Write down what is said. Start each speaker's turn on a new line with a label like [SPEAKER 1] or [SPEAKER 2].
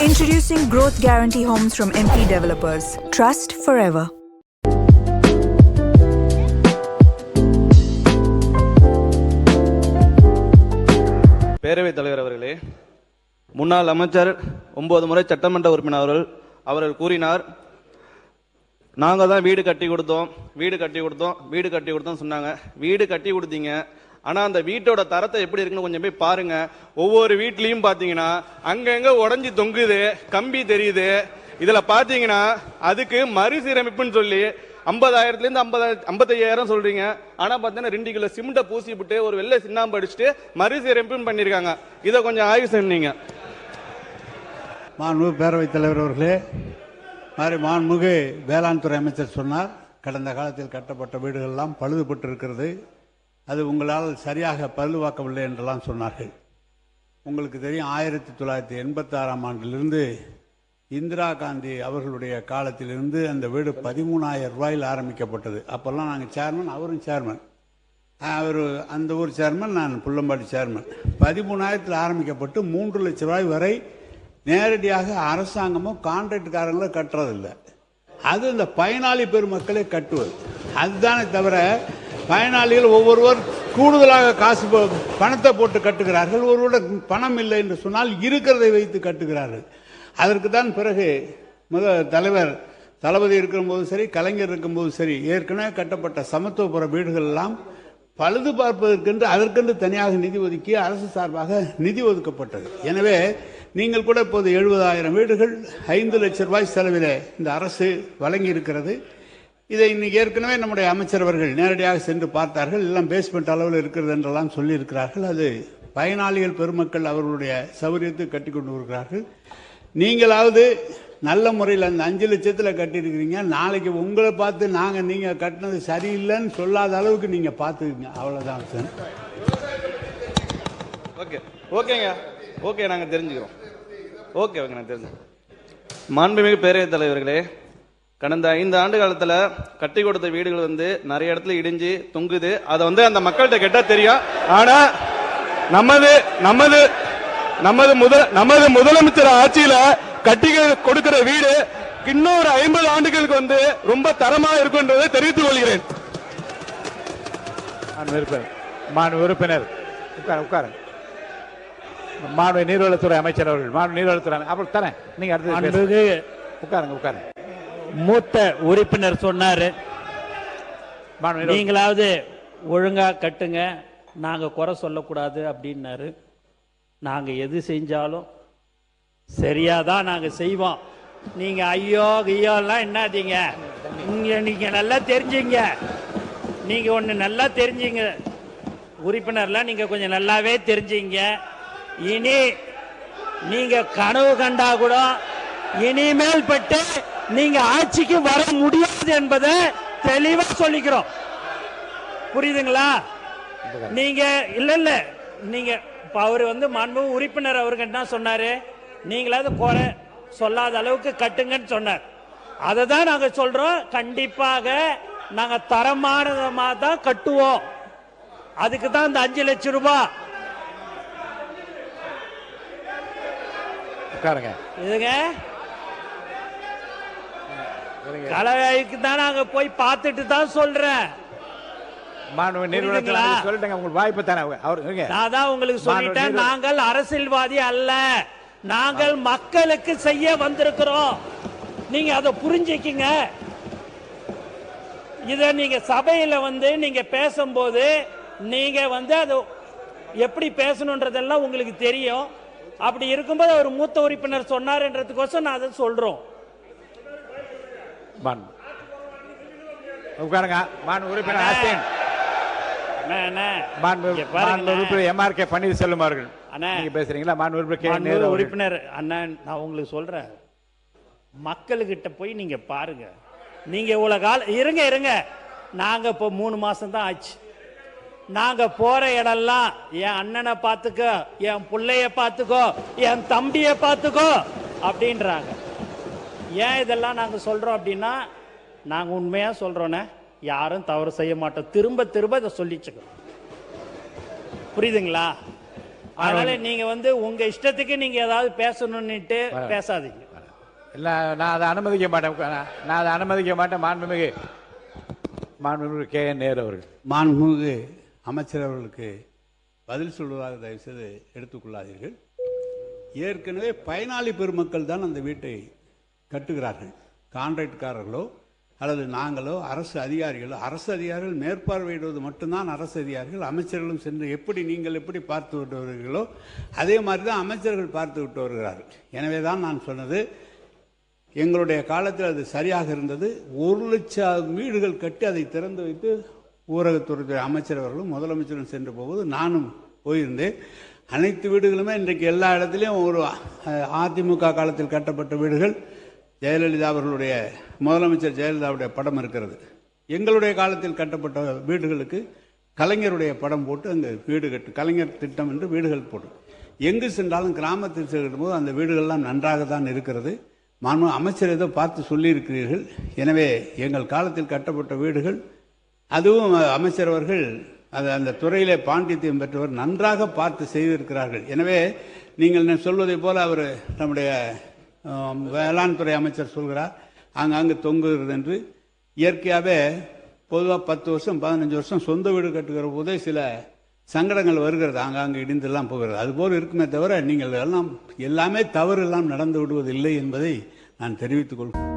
[SPEAKER 1] Introducing Growth Guarantee Homes from MP Developers. Trust forever.
[SPEAKER 2] பேரவைத் தலைவர் அவர்களே, முன்னாள் அமைச்சர் 9 முறை சட்டமன்ற உறுப்பினர் அவர்கள் கூறினார், நாங்கள் தான் வீடு கட்டி கொடுத்தோம் சொன்னாங்க. வீடு கட்டி கொடுத்தீங்க, ஆனால் அந்த வீட்டோட தரத்தை எப்படி இருக்குன்னு கொஞ்சம் போய் பாருங்க. ஒவ்வொரு வீட்லையும் பார்த்தீங்கன்னா அங்கங்க உடஞ்சி தொங்குது, கம்பி தெரியுது. இதில் பார்த்தீங்கன்னா அதுக்கு மறுசீரமைப்புன்னு சொல்லி 50,000 55,000 சொல்றீங்க. ஆனால் பார்த்தீங்கன்னா 2 கிலோ சிமெண்ட்டை பூசி விட்டு ஒரு வெள்ளை சின்னாம்பு அடிச்சுட்டு மறுசீரமைப்புன்னு பண்ணியிருக்காங்க. இதை கொஞ்சம் ஆய்வு செய்வீங்க.
[SPEAKER 3] மாண்புமிகு பேரவைத் தலைவர் அவர்களே, மாண்புமிகு வேளாண் துறை அமைச்சர் சொன்னார், கடந்த காலத்தில் கட்டப்பட்ட வீடுகளெல்லாம் பழுதுபட்டு இருக்கிறது, அது உங்களால் சரியாக பழுதுபார்க்கவில்லை என்றெல்லாம் சொன்னார்கள். உங்களுக்கு தெரியும், 1986ஆம் ஆண்டிலிருந்து இந்திரா காந்தி அவர்களுடைய காலத்திலிருந்து அந்த வீடு 13,000 ரூபாயில் ஆரம்பிக்கப்பட்டது. அப்போல்லாம் நாங்கள் சேர்மன், அவரும் சேர்மன், அவர் அந்த ஊர் சேர்மன், நான் புள்ளம்பாடி சேர்மன். 13,000 ஆரம்பிக்கப்பட்டு 3 லட்சம் ரூபாய் வரை நேரடியாக அரசாங்கமும் கான்ட்ராக்டுக்காரங்களோ கட்டுறதில்லை. அது இந்த பயனாளி பெருமக்களே கட்டுவது. அதுதானே தவிர பயனாளிகள் ஒவ்வொருவர் கூடுதலாக காசு பணத்தை போட்டு கட்டுகிறார்கள். ஒருவரோட பணம் இல்லை என்று சொன்னால் இருக்கிறதை வைத்து கட்டுகிறார்கள். அதற்கு தான் பிறகு தலைவர் தளபதி இருக்கும்போது சரி, கலைஞர் இருக்கும்போது சரி, ஏற்கனவே கட்டப்பட்ட சமத்துவபுர வீடுகள் எல்லாம் பழுது பார்ப்பதற்கென்று அதற்கென்று தனியாக நிதி ஒதுக்கி அரசு சார்பாக நிதி ஒதுக்கப்பட்டது. எனவே நீங்கள் கூட இப்போது 70,000 வீடுகள் 5 லட்சம் ரூபாய் செலவில் இந்த அரசு வழங்கி இருக்கிறது. இதை இன்னைக்கு ஏற்கனவே நம்முடைய அமைச்சர் அவர்கள் நேரடியாக சென்று பார்த்தார்கள். எல்லாம் பேஸ்மெண்ட் அளவில் இருக்கிறது என்றெல்லாம் சொல்லியிருக்கிறார்கள். அது பயனாளிகள் பெருமக்கள் அவர்களுடைய சௌகரியத்தை கட்டி கொண்டு வருகிறார்கள். நீங்களாவது நல்ல முறையில் அந்த 5 லட்சத்தில் கட்டியிருக்கிறீங்க. நாளைக்கு உங்களை பார்த்து நீங்கள் கட்டினது சரியில்லைன்னு சொல்லாத அளவுக்கு நீங்கள் பார்த்துக்குங்க. அவ்வளோதான் சார்.
[SPEAKER 2] ஓகேங்க, ஓகே, நாங்கள் தெரிஞ்சுக்கிறோம். ஓகே, நாங்கள் தெரிஞ்சுக்கிறோம். மாண்புமிகு பேரவைத் தலைவர்களே, கடந்த 5 ஆண்டு காலத்தில் கட்டி கொடுத்த வீடுகள் நிறைய இடத்துல இடிஞ்சு தொங்குது. அதை அந்த மக்கள்கிட்ட கேட்டா தெரியும். ஆனா நமது முதலமைச்சர் ஆட்சியில கட்டி கொடுக்கிற வீடு இன்னொரு 50 ஆண்டுகளுக்கு ரொம்ப தரமா இருக்குன்றதை தெரிவித்துக் கொள்கிறேன்.
[SPEAKER 4] உறுப்பினர் உட்கார. மாண்பு நீர்வளத்துறை அமைச்சர் அவர்கள், நீர்வளத்துறை அப்புறம் தரேன். நீங்க அடுத்து உட்காருங்க.
[SPEAKER 5] மூத்த உறுப்பினர் சொன்னாரு, நீங்களாவது ஒழுங்கா கட்டுங்க, நாங்க குறை சொல்லக்கூடாது அப்படின்னாரு. நாங்க எது செஞ்சாலும் சரியாதான் நாங்க செய்வோம். நீங்க ஐயோ ஐயோலாம் என்னாதீங்க. நீங்க நல்லா தெரிஞ்சுங்க. நீங்க ஒண்ணு நல்லா தெரிஞ்சுங்க உறுப்பினர்லாம், நீங்க கொஞ்சம் நல்லாவே தெரிஞ்சுங்க. இனி நீங்க கனவு கண்டா கூட இனிமேல் பட்டு நீங்க ஆட்சிக்கு வர முடியாது என்பதை தெளிவா சொல்லிக்கிறோம். புரியுதுங்களா? நீங்க இல்ல நீங்க அவர் மாண்பு உறுப்பினர் அவருக்கு என்ன சொன்னாரு, நீங்களாவது குறை சொல்லாத அளவுக்கு கட்டுங்கன்னு சொன்னார். அதை தான் நாங்க சொல்றோம். கண்டிப்பாக நாங்க தரமானதமா தான் கட்டுவோம். அதுக்கு தான் இந்த 5 லட்சம் ரூபாய். இதுங்க கலவைக்கு தான் நாங்க போய் பார்த்துட்டு தான் சொல்றேன். உங்களுக்கு சொல்லிட்டேன், நாங்கள் அரசியல்வாதி அல்ல, நாங்கள் மக்களுக்கு செய்ய வந்திருக்கிறோம். நீங்க அதை புரிஞ்சுக்கிங்க. இத நீங்க சபையில நீங்க பேசும்போது நீங்க அது எப்படி பேசணுன்றதெல்லாம் உங்களுக்கு தெரியும். அப்படி இருக்கும்போது ஒரு மூத்த உறுப்பினர் சொன்னார்ன்றதுக்கோசம் நான் அதை சொல்றோம்.
[SPEAKER 4] எம்ஆர்கே பன்னீர்செல்வம் அவர்கள் பேசுறீங்களா?
[SPEAKER 5] உறுப்பினர் அண்ணன், நான் உங்களுக்கு சொல்றேன், மக்கள்கிட்ட போய் நீங்க பாருங்க. நீங்க இவ்வளவு காலம் இருங்க. நாங்க இப்போ 3 மாசம் தான் ஆச்சு. நாங்க போற இடம்லாம் என் அண்ணனை பார்த்துக்கோ, என் பிள்ளைய பார்த்துக்கோ, என் தம்பிய பார்த்துக்கோ அப்படின்றாங்க. ஏன் இதெல்லாம் நாங்க சொல்றோம் அப்படின்னா, நாங்க உண்மையா சொல்றோன்னே, யாரும் தவறு செய்ய மாட்டோம். திரும்ப இதை சொல்லிச்சுக்கோ. புரியுதுங்களா? அதனால நீங்க வந்து உங்க இஷ்டத்துக்கு நீங்க ஏதாவது பேசணும்னுட்டு பேசாதீங்க.
[SPEAKER 4] இல்லை, நான் அதை அனுமதிக்க மாட்டேன். நான் அதை அனுமதிக்க மாட்டேன். மாண்புமிகு கே என் நேரு அவர்கள்.
[SPEAKER 3] மாண்புமிகு அமைச்சர் அவர்களுக்கு பதில் சொல்வதாக தயவுசெய்து எடுத்துக்கொள்ளாதீர்கள். ஏற்கனவே பயனாளி பெருமக்கள் தான் அந்த வீட்டை கட்டுகிறார்கள். கான்ட்ராக்ட்காரர்களோ அல்லது நாங்களோ அரசு அதிகாரிகள் மேற்பார்வையிடுவது மட்டும்தான் அரசு அதிகாரிகள். அமைச்சர்களும் சென்று நீங்கள் எப்படி பார்த்து விட்டு வருகிறீர்களோ அதே மாதிரி தான் அமைச்சர்கள் பார்த்து விட்டு வருகிறார்கள். எனவே தான் நான் சொன்னது, எங்களுடைய காலத்தில் அது சரியாக இருந்தது. 1 லட்சம் வீடுகள் கட்டி அதை திறந்து வைத்து ஊரகத்துறை அமைச்சர் அவர்களும் முதலமைச்சரும் சென்று போகும்போது நானும் போயிருந்தேன். அனைத்து வீடுகளுமே இன்றைக்கு எல்லா இடத்துலையும் ஒரு அதிமுக காலத்தில் கட்டப்பட்ட வீடுகள், ஜெயலலிதா அவர்களுடைய முதலமைச்சர் ஜெயலலிதாவுடைய படம் இருக்கிறது. எங்களுடைய காலத்தில் கட்டப்பட்ட வீடுகளுக்கு கலைஞருடைய படம் போட்டு அங்கே வீடு கலைஞர் திட்டம் என்று வீடுகள் போட்டு எங்கு சென்றாலும் கிராமத்தில் செல்கிற போது அந்த வீடுகள்லாம் நன்றாக தான் இருக்கிறது. மாண்பு அமைச்சர் ஏதோ பார்த்து சொல்லியிருக்கிறீர்கள். எனவே எங்கள் காலத்தில் கட்டப்பட்ட வீடுகள், அதுவும் அமைச்சர் அவர்கள் அந்த துறையிலே பாண்டித்தியம் பெற்றவர், நன்றாக பார்த்து செய்திருக்கிறார்கள். எனவே நீங்கள் சொல்வதை போல அவர் நம்முடைய வேளாண் துறை அமைச்சர் சொல்கிறார் அங்கு தொங்குகிறது என்று. இயற்கையாகவே பொதுவாக 10 வருஷம் 15 வருஷம் சொந்த வீடு கட்டுகிற போதே சில சங்கடங்கள் வருகிறது, அங்கங்கே இடிந்தெல்லாம் போகிறது. அதுபோல் இருக்குமே தவிர நீங்கள் எல்லாமே தவறு எல்லாம் நடந்து விடுவதில்லை என்பதை நான் தெரிவித்துக் கொள்கிறேன்.